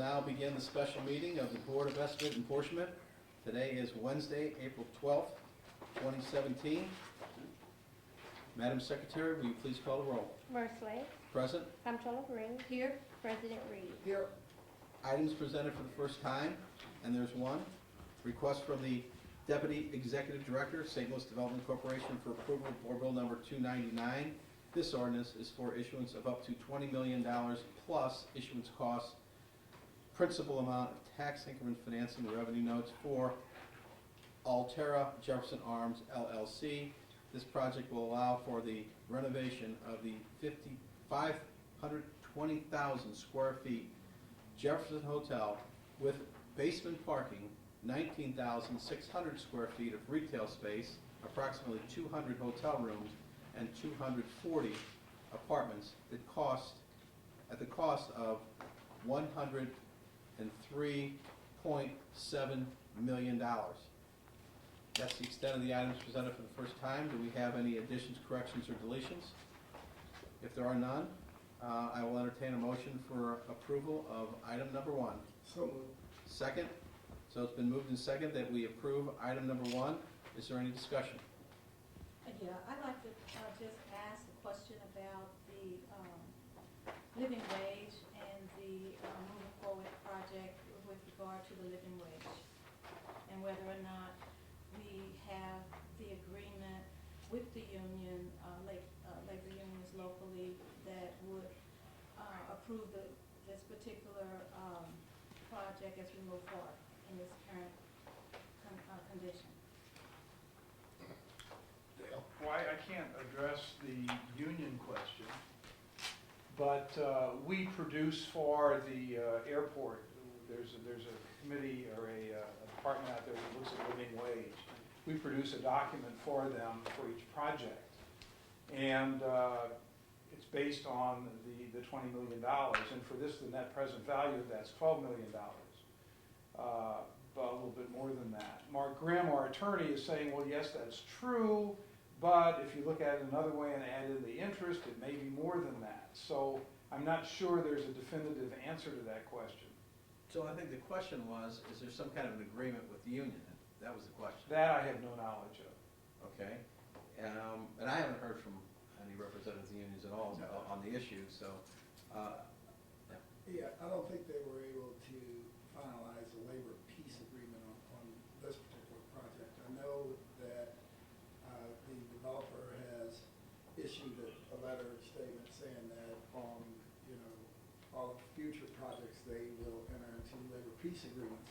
now begin the special meeting of the Board of Estimate and Apportionment. Today is Wednesday, April 12th, 2017. Madam Secretary, will you please call the roll? Mersley, Present. Comptroller Green. Here. President Reed. Here. Items presented for the first time, and there's one. Request from the Deputy Executive Director, St. Louis Development Corporation for approval of Board Bill number 299. This ordinance is for issuance of up to $20 million plus issuance costs, principal amount of tax increment financing revenue notes for Altera Jefferson Arms LLC. This project will allow for the renovation of the 520,000 square feet Jefferson Hotel with basement parking, 19,600 square feet of retail space, approximately 200 hotel rooms, and 240 apartments at the cost of $103.7 million. That's the extent of the items presented for the first time. Do we have any additions, corrections, or deletions? If there are none, I will entertain a motion for approval of item number one. So moved. Second? So it's been moved and second that we approve item number one. Is there any discussion? Yeah, I'd like to just ask a question about the living wage and the moving forward project with regard to the living wage, and whether or not we have the agreement with the union, labor unions locally, that would approve this particular project as we move forward in this current condition. Why I can't address the union question, but we produce for the airport. There's a committee or a department out there that looks at living wage. We produce a document for them for each project, and it's based on the $20 million. And for this, the net present value of that's $12 million, but a little bit more than that. Mark Grimm, our attorney, is saying, well, yes, that's true. But if you look at it another way and add in the interest, it may be more than that. So I'm not sure there's a definitive answer to that question. So I think the question was, is there some kind of an agreement with the union? That was the question. That I have no knowledge of. Okay. And I haven't heard from any representatives of the unions at all on the issue, so. Yeah, I don't think they were able to finalize a labor peace agreement on this particular project. I know that the developer has issued a letter statement saying that on, all future projects they will enter into labor peace agreements.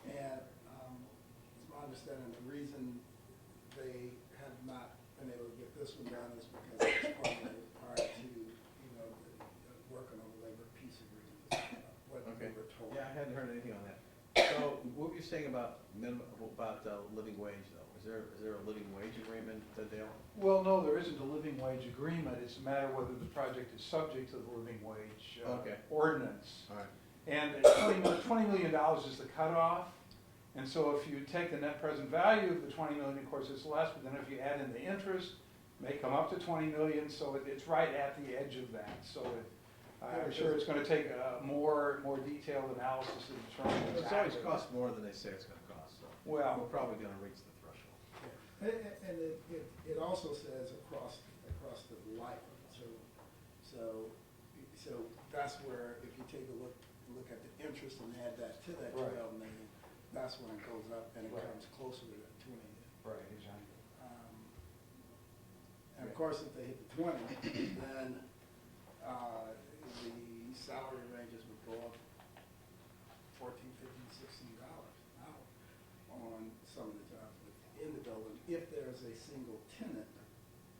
And it's my understanding the reason they have not been able to get this one done is because it's prior to, working on the labor peace agreement. What Okay. we were told. Yeah, I hadn't heard anything on that. So what were you saying about living wage, though? Is there a living wage agreement, Dale? Well, no, there isn't a living wage agreement. It's a matter whether the project is subject to the living wage ordinance. All right. And $20 million is the cutoff. And so if you take the net present value of the $20 million, of course, it's less, but then if you add in the interest, it may come up to $20 million, so it's right at the edge of that. So I'm sure it's going to take a more detailed analysis to determine It's exactly. always cost more than they say it's going to cost, so Well, we're probably going to reach the threshold. Yeah. And it also says across the life of it. So that's where if you take a look at the interest and add that to that Right. 12 million, that's when it goes up and it Right. comes closer to that 20 million. Right, exactly. And of course, if they hit the 20, then the salary ranges would go up $14, $15, $16 an hour on some of the jobs within the building if there's a single tenant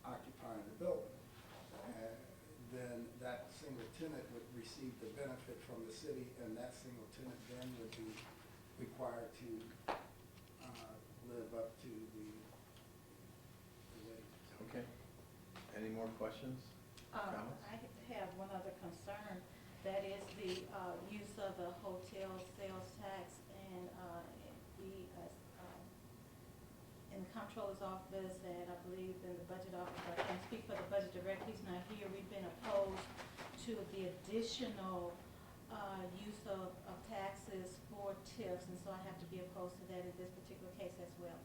occupying the building. Then that single tenant would receive the benefit from the city, and that single tenant then would be required to live up to the wage. Okay. Any more questions? Comments? I have one other concern. That is the use of the hotel sales tax, and in the comptroller's office, and I believe in the budget office, I can't speak for the budget director, he's not here, we've been opposed to the additional use of taxes for TIFs, and so I have to be opposed to that in this particular case as well.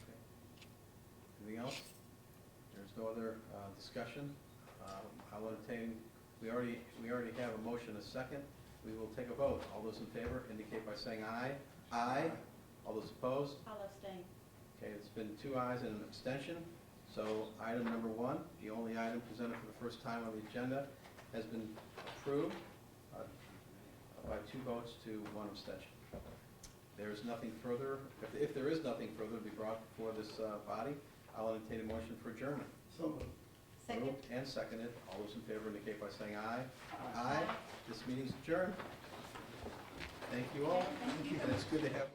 Okay. Anything else? There's no other discussion. I'll entertain, we already have a motion, a second. We will take a vote. All those in favor indicate by saying aye. Aye. All those opposed? I'll abstain. Okay, it's been 2 ayes and an abstention. So item number 1, the only item presented for the first time on the agenda, has been approved by 2 votes to 1 abstention. There is nothing further. If there is nothing further to be brought before this body, I'll entertain a motion for adjournment. So moved. Second. Moved and seconded. All those in favor indicate by saying aye. Aye. This meeting's adjourned. Thank you all. Thank you. And it's good to have